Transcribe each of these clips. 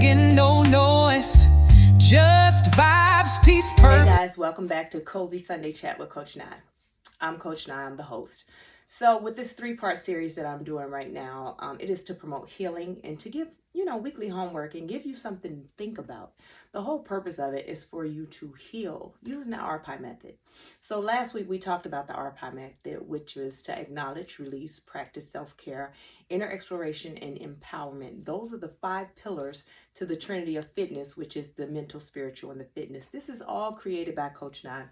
making no noise, just vibes, peace, purpose. Hey guys, welcome back to Cozy Sunday Chat with Coach Nye. I'm Coach Nye, I'm the host. So with this 3-part series that I'm doing right now, it is to promote healing and to give, weekly homework and give you something to think about. The whole purpose of it is for you to heal using the RPI method. So last week we talked about the RPI method, which is to acknowledge, release, practice self-care, inner exploration, and empowerment. Those are the 5 pillars to the Trinity of fitness, which is the mental, spiritual, and the fitness. This is all created by Coach Nye,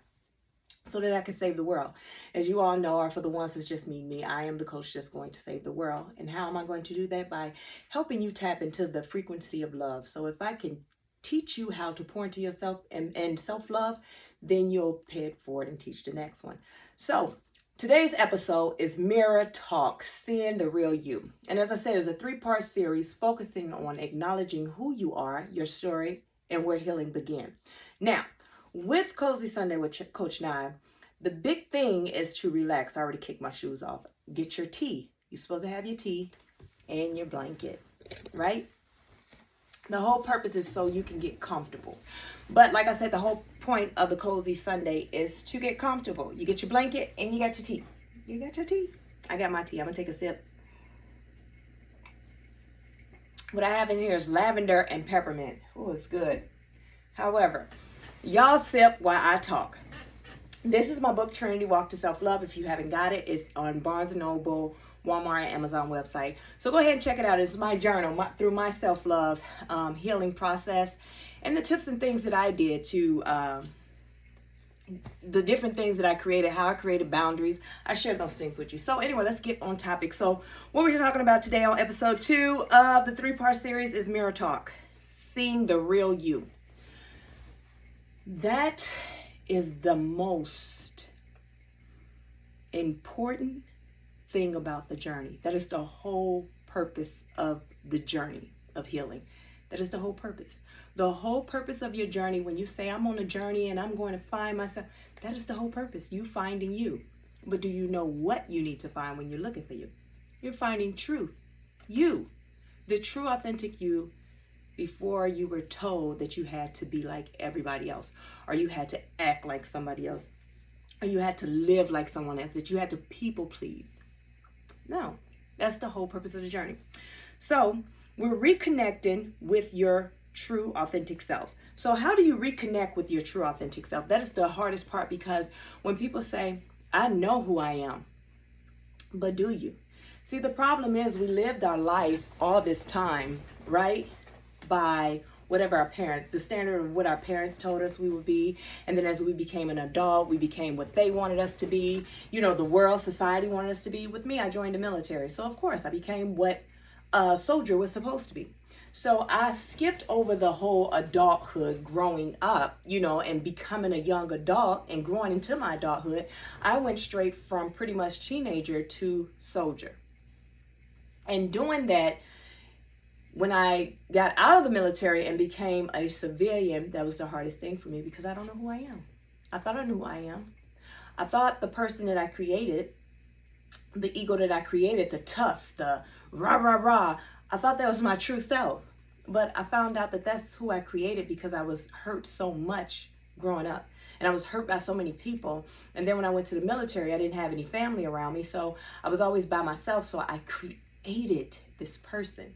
so that I can save the world. As you all know, or for the ones that's just me, I am the coach that's going to save the world. And how am I going to do that? By helping you tap into the frequency of love. So if I can teach you how to pour into yourself and self-love, then you'll pay it forward and teach the next one. So today's episode is Mirror Talk, Seeing the Real You. And as I said, it's a 3-part series focusing on acknowledging who you are, your story, and where healing began. Now, with Cozy Sunday with Coach Nye, the big thing is to relax. I already kicked my shoes off. Get your tea. You're supposed to have your tea and your blanket, right? The whole purpose is so you can get comfortable. But like I said, the whole point of the Cozy Sunday is to get comfortable. You get your blanket and you got your tea. You got your tea. I got my tea. I'm going to take a sip. What I have in here is lavender and peppermint. Oh, it's good. However, y'all sip while I talk. This is my book, Trinity, Walk to Self-Love. If you haven't got it, it's on Barnes & Noble, Walmart, and Amazon website. So go ahead and check it out. It's my journal through my self-love healing process and the tips and things that I did to the different things that I created, how I created boundaries. I shared those things with you. So anyway, let's get on topic. So what we're talking about today on episode 2 of the 3-part series is Mirror Talk, Seeing the Real You. That is the most important thing about the journey. That is the whole purpose of the journey of healing. That is the whole purpose. The whole purpose of your journey, when you say, I'm on a journey and I'm going to find myself, that is the whole purpose. You finding you. But do you know what you need to find when you're looking for you? You're finding truth. You. The true, authentic you, before you were told that you had to be like everybody else, or you had to act like somebody else, or you had to live like someone else, that you had to people please. No, that's the whole purpose of the journey. So we're reconnecting with your true authentic self. So how do you reconnect with your true authentic self? That is the hardest part, because when people say, I know who I am, but do you? See, the problem is we lived our life all this time, right? By whatever our parents, the standard of what our parents told us we would be. And then as we became an adult, we became what they wanted us to be. The world, society wanted us to be. With me, I joined the military. So of course I became what a soldier was supposed to be. So I skipped over the whole adulthood growing up, and becoming a young adult and growing into my adulthood. I went straight from pretty much teenager to soldier. And doing that, when I got out of the military and became a civilian, that was the hardest thing for me, because I don't know who I am. I thought I knew who I am. I thought the person that I created, the ego that I created, the tough, the rah, rah, rah, I thought that was my true self. But I found out that that's who I created because I was hurt so much growing up. And I was hurt by so many people. And then when I went to the military, I didn't have any family around me. So I was always by myself. So I created this person.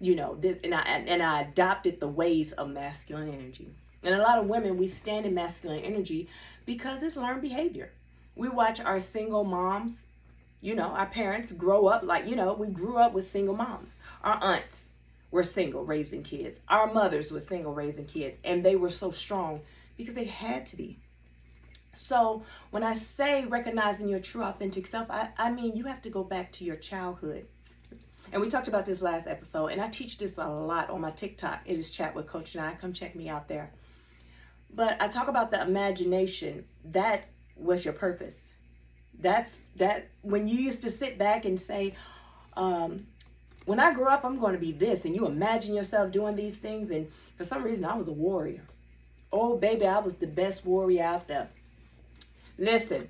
And I adopted the ways of masculine energy. And a lot of women, we stand in masculine energy because it's learned behavior. We watch our single moms, our parents grow up like, we grew up with single moms. Our aunts were single, raising kids. Our mothers were single, raising kids. And they were so strong because they had to be. So when I say recognizing your true authentic self, I mean you have to go back to your childhood. And we talked about this last episode, and I teach this a lot on my TikTok. It is Chat with Coach Nye. Come check me out there. But I talk about the imagination. That was your purpose. That's when you used to sit back and say, when I grow up, I'm going to be this. And you imagine yourself doing these things. And for some reason, I was a warrior. Oh, baby, I was the best warrior out there. Listen,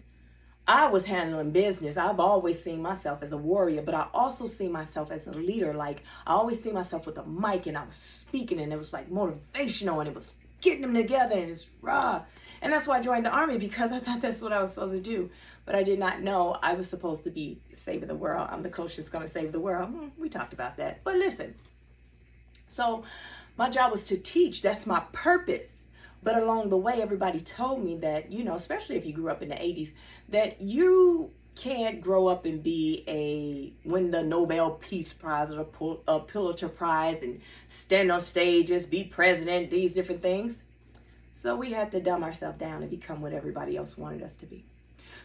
I was handling business. I've always seen myself as a warrior, but I also see myself as a leader. Like, I always see myself with a mic and I was speaking, and it was like motivational, and it was getting them together, and it's raw. And that's why I joined the army, because I thought that's what I was supposed to do. But I did not know I was supposed to be saving the world. I'm the coach that's going to save the world. We talked about that. But listen, so my job was to teach. That's my purpose. But along the way, everybody told me that, especially if you grew up in the 80s, that you can't grow up and win the Nobel Peace Prize or a Pulitzer Prize and stand on stages, be president, these different things. So we had to dumb ourselves down and become what everybody else wanted us to be.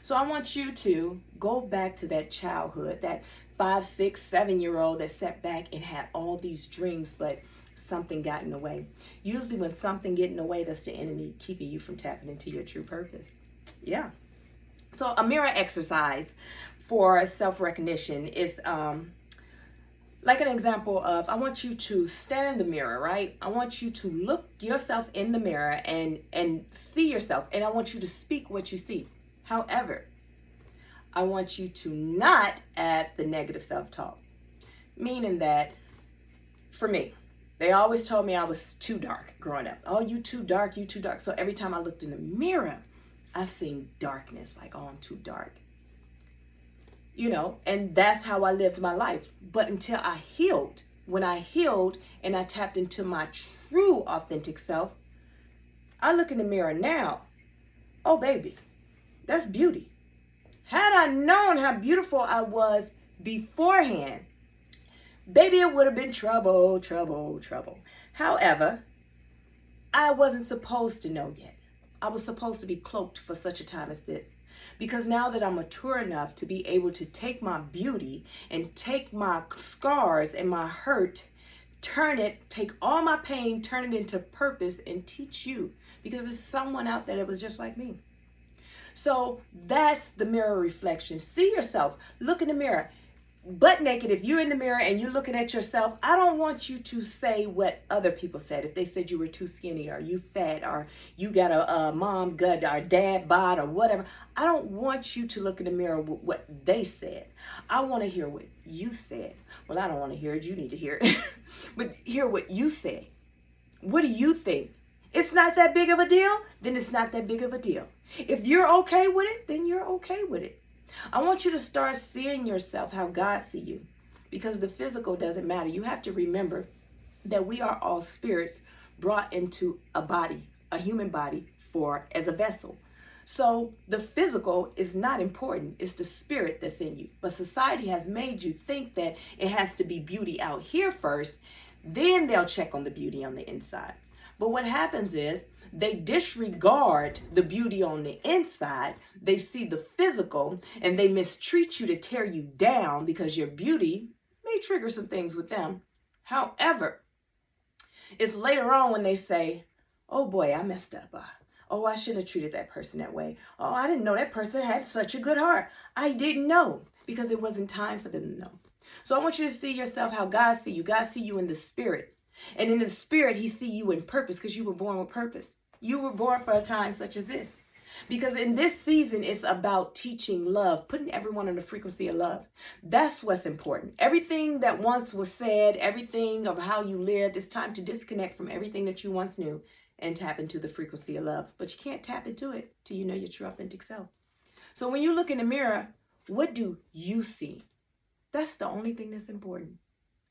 So I want you to go back to that childhood, that 5, 6, 7-year-old that sat back and had all these dreams, but something got in the way. Usually when something get in the way, that's the enemy keeping you from tapping into your true purpose. Yeah. So a mirror exercise for self-recognition is like an example of, I want you to stand in the mirror, right? I want you to look yourself in the mirror and see yourself, and I want you to speak what you see. However, I want you to not add the negative self-talk, meaning that for me, they always told me I was too dark growing up. Oh, you too dark, you too dark. So every time I looked in the mirror, I seen darkness, like, oh, I'm too dark. And that's how I lived my life. But until I healed, when I healed and I tapped into my true authentic self, I look in the mirror now. Oh, baby, that's beauty. Had I known how beautiful I was beforehand, baby, it would have been trouble, trouble, trouble. However, I wasn't supposed to know yet. I was supposed to be cloaked for such a time as this. Because now that I'm mature enough to be able to take my beauty and take my scars and my hurt, take all my pain, turn it into purpose and teach you. Because there's someone out there that was just like me. So that's the mirror reflection. See yourself. Look in the mirror. Butt naked. If you're in the mirror and you're looking at yourself, I don't want you to say what other people said. If they said you were too skinny, or you fat, or you got a mom gut, or dad bod, or whatever. I don't want you to look in the mirror with what they said. I want to hear what you said. Well, I don't want to hear it. You need to hear it. But hear what you say. What do you think? It's not that big of a deal? Then it's not that big of a deal. If you're okay with it, then you're okay with it. I want you to start seeing yourself how God sees you, because the physical doesn't matter. You have to remember that we are all spirits brought into a body, a human body, as a vessel. So the physical is not important. It's the spirit that's in you. But society has made you think that it has to be beauty out here first, then they'll check on the beauty on the inside. But what happens is they disregard the beauty on the inside. They see the physical and they mistreat you to tear you down, because your beauty may trigger some things with them. However, it's later on when they say, oh boy, I messed up. Oh, I shouldn't have treated that person that way. Oh, I didn't know that person had such a good heart. I didn't know, because it wasn't time for them to know. So I want you to see yourself how God sees you. God sees you in the spirit. And in the spirit, he sees you in purpose, because you were born with purpose. You were born for a time such as this. Because in this season, it's about teaching love, putting everyone on the frequency of love. That's what's important. Everything that once was said, everything of how you lived, it's time to disconnect from everything that you once knew and tap into the frequency of love. But you can't tap into it till you know your true authentic self. So when you look in the mirror, what do you see? That's the only thing that's important.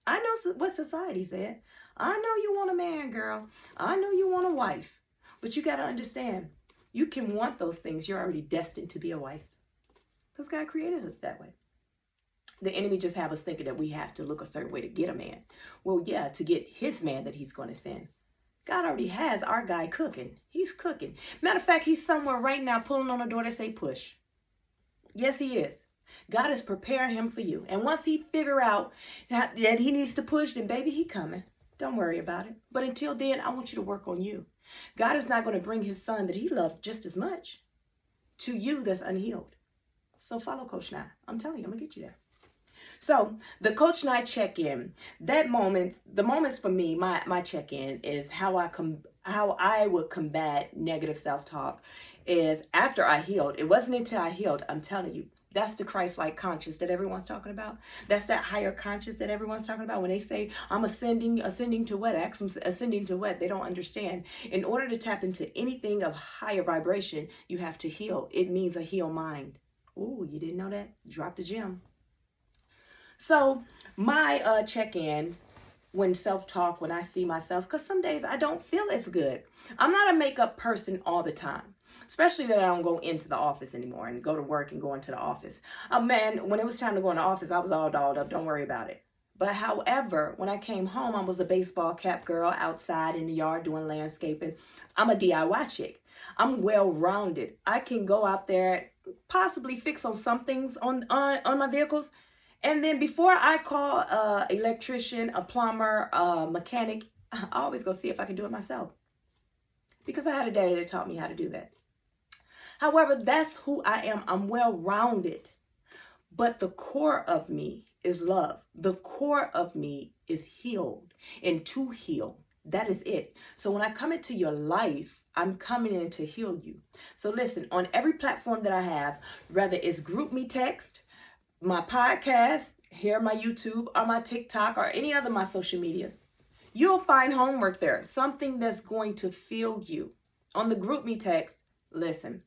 I know what society said. I know you want a man, girl. I know you want a wife. But you got to understand, you can want those things. You're already destined to be a wife, because God created us that way. The enemy just have us thinking that we have to look a certain way to get a man. Well, yeah, to get his man that he's going to send. God already has our guy cooking. He's cooking. Matter of fact, he's somewhere right now pulling on the door to say push. Yes, he is. God is preparing him for you. And once he figure out that he needs to push, then baby, he coming. Don't worry about it. But until then, I want you to work on you. God is not going to bring his son that he loves just as much to you that's unhealed. So follow Coach Nye. I'm telling you, I'm going to get you there. So the Coach Nye check-in, that moment, the moments for me, my check-in is how how I would combat negative self-talk is after I healed. It wasn't until I healed, I'm telling you. That's the Christ-like conscious that everyone's talking about. That's that higher conscious that everyone's talking about. When they say, I'm ascending to what? Ask them, ascending to what? They don't understand. In order to tap into anything of higher vibration, you have to heal. It means a healed mind. Ooh, you didn't know that? Dropped a gem. So my check-in when self-talk, when I see myself, because some days I don't feel as good. I'm not a makeup person all the time. Especially that I don't go into the office anymore and go to work and go into the office. Man, when it was time to go in the office, I was all dolled up. Don't worry about it. But however, when I came home, I was a baseball cap girl outside in the yard doing landscaping. I'm a DIY chick. I'm well-rounded. I can go out there, possibly fix on some things on my vehicles. And then before I call an electrician, a plumber, a mechanic, I always go see if I can do it myself. Because I had a daddy that taught me how to do that. However, that's who I am. I'm well-rounded. But the core of me is love. The core of me is healed. And to heal, that is it. So when I come into your life, I'm coming in to heal you. So listen, on every platform that I have, whether it's Group Me Text, my podcast, here my YouTube, or my TikTok, or any other my social medias, you'll find homework there. Something that's going to fill you. On the Group Me Text, listen,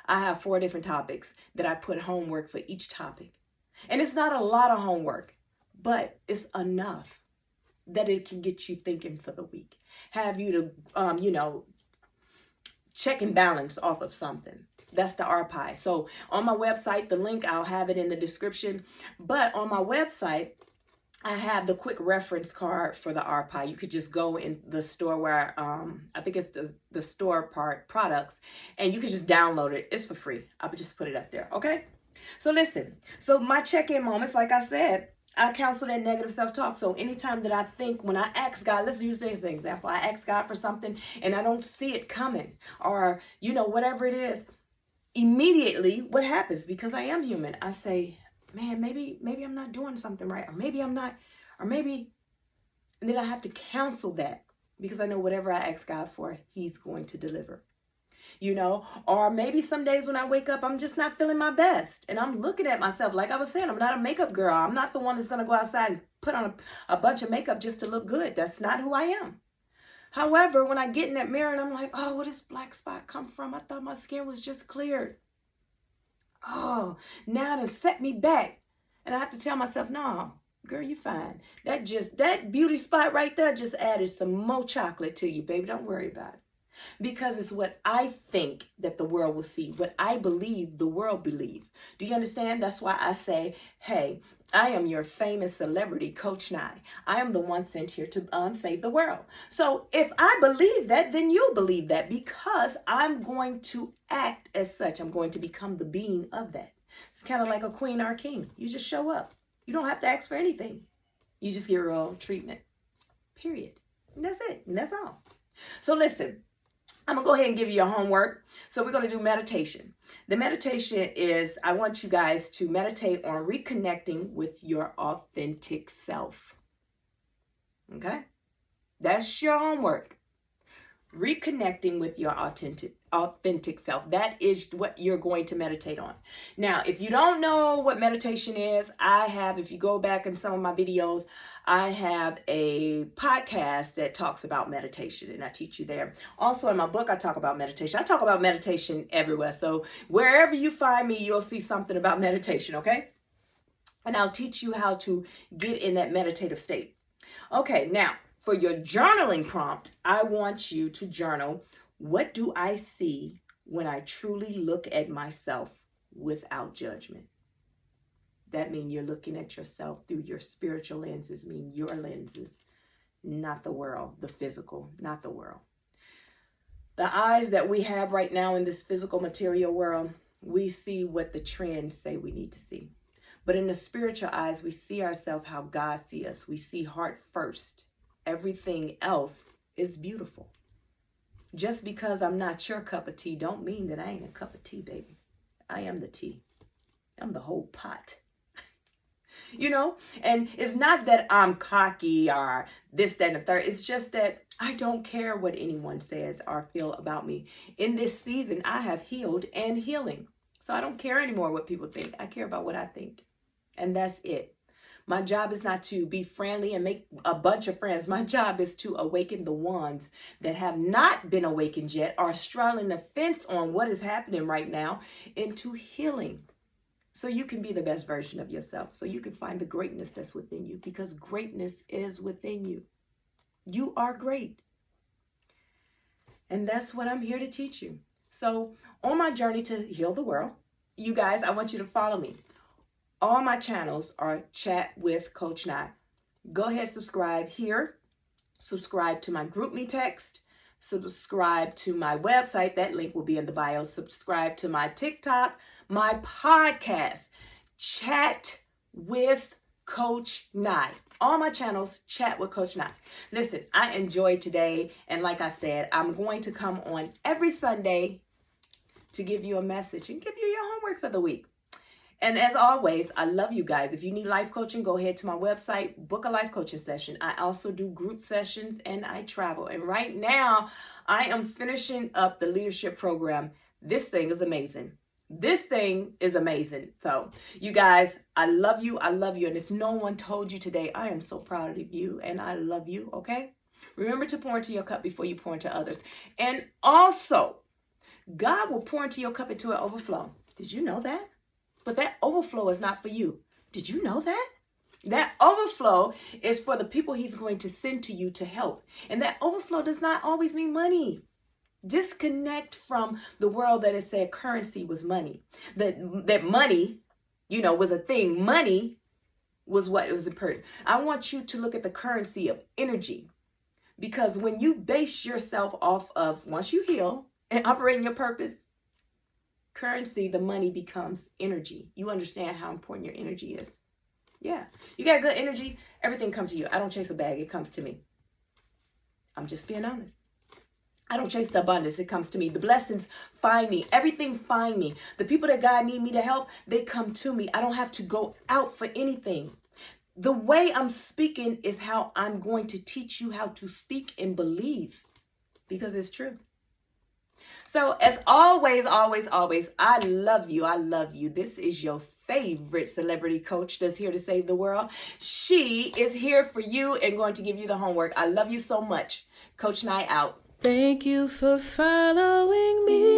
I have 4 different topics that I put homework for each topic. And it's not a lot of homework, but it's enough that it can get you thinking for the week. Have you to, check and balance off of something. That's the RPI. So on my website, the link, I'll have it in the description. But on my website, I have the quick reference card for the RPI. You could just go in the store where, I think it's the store part products, and you could just download it. It's for free. I'll just put it up there. Okay. So listen, so my check-in moments, like I said, I counsel that negative self-talk. So anytime that I think, when I ask God, let's use this as an example. I ask God for something and I don't see it coming, or, whatever it is, immediately what happens, because I am human, I say, man, maybe I'm not doing something right, or maybe I'm not, or maybe, and then I have to counsel that, because I know whatever I ask God for, He's going to deliver. Or maybe some days when I wake up, I'm just not feeling my best. And I'm looking at myself, like I was saying, I'm not a makeup girl. I'm not the one that's going to go outside and put on a bunch of makeup just to look good. That's not who I am. However, when I get in that mirror and I'm like, oh, where does black spot come from? I thought my skin was just cleared. Oh, now it set me back. And I have to tell myself, no, girl, you're fine. That beauty spot right there just added some more chocolate to you, baby. Don't worry about it. Because it's what I think that the world will see. What I believe, the world believe. Do you understand? That's why I say, hey, I am your famous celebrity, Coach Nye. I am the one sent here to save the world. So if I believe that, then you'll believe that, because I'm going to act as such. I'm going to become the being of that. It's kind of like a queen or a king. You just show up. You don't have to ask for anything. You just get real treatment. Period. And that's it. And that's all. So listen. I'm going to go ahead and give you your homework. So we're going to do meditation. The meditation is, I want you guys to meditate on reconnecting with your authentic self. Okay? That's your homework. Reconnecting with your authentic self. That is what you're going to meditate on. Now, if you don't know what meditation is, if you go back in some of my videos, I have a podcast that talks about meditation, and I teach you there. Also in my book, I talk about meditation. I talk about meditation everywhere. So wherever you find me, you'll see something about meditation, okay? And I'll teach you how to get in that meditative state. Okay, now, for your journaling prompt, I want you to journal, what do I see when I truly look at myself without judgment? That means you're looking at yourself through your spiritual lenses, mean your lenses, not the world, the physical, not the world. The eyes that we have right now in this physical material world, we see what the trends say we need to see. But in the spiritual eyes, we see ourselves how God sees us. We see heart first. Everything else is beautiful. Just because I'm not your cup of tea don't mean that I ain't a cup of tea, baby. I am the tea. I'm the whole pot. And it's not that I'm cocky or this, that, and the third. It's just that I don't care what anyone says or feel about me. In this season, I have healed and healing. So I don't care anymore what people think. I care about what I think. And that's it. My job is not to be friendly and make a bunch of friends. My job is to awaken the ones that have not been awakened yet, are straddling the fence on what is happening right now, into healing. So you can be the best version of yourself. So you can find the greatness that's within you, because greatness is within you. You are great. And that's what I'm here to teach you. So on my journey to heal the world, you guys, I want you to follow me. All my channels are Chat with Coach Nye. Go ahead, subscribe here. Subscribe to my group me text. Subscribe to my website. That link will be in the bio. Subscribe to my TikTok, my podcast, Chat with Coach Nye. All my channels, Chat with Coach Nye. Listen, I enjoyed today. And like I said, I'm going to come on every Sunday to give you a message and give you your homework for the week. And as always, I love you guys. If you need life coaching, go ahead to my website, book a life coaching session. I also do group sessions and I travel. And right now, I am finishing up the leadership program. This thing is amazing. This thing is amazing. So you guys, I love you. I love you. And if no one told you today, I am so proud of you and I love you. Okay. Remember to pour into your cup before you pour into others. And also, God will pour into your cup into an overflow. Did you know that? But that overflow is not for you. Did you know that? That overflow is for the people he's going to send to you to help. And that overflow does not always mean money. Disconnect from the world that has said currency was money. That money, was a thing. Money was what was important. I want you to look at the currency of energy. Because when you base yourself off of, once you heal and operate in your purpose, currency, the money becomes energy. You understand how important your energy is. Yeah. You got good energy, everything comes to you. I don't chase a bag, it comes to me. I'm just being honest. I don't chase the abundance, it comes to me. The blessings find me. Everything find me. The people that God need me to help, they come to me. I don't have to go out for anything. The way I'm speaking is how I'm going to teach you how to speak and believe, because it's true. So as always, I love you. I love you. This is your favorite celebrity coach that's here to save the world. She is here for you and going to give you the homework. I love you so much. Coach Nye out. Thank you for following me.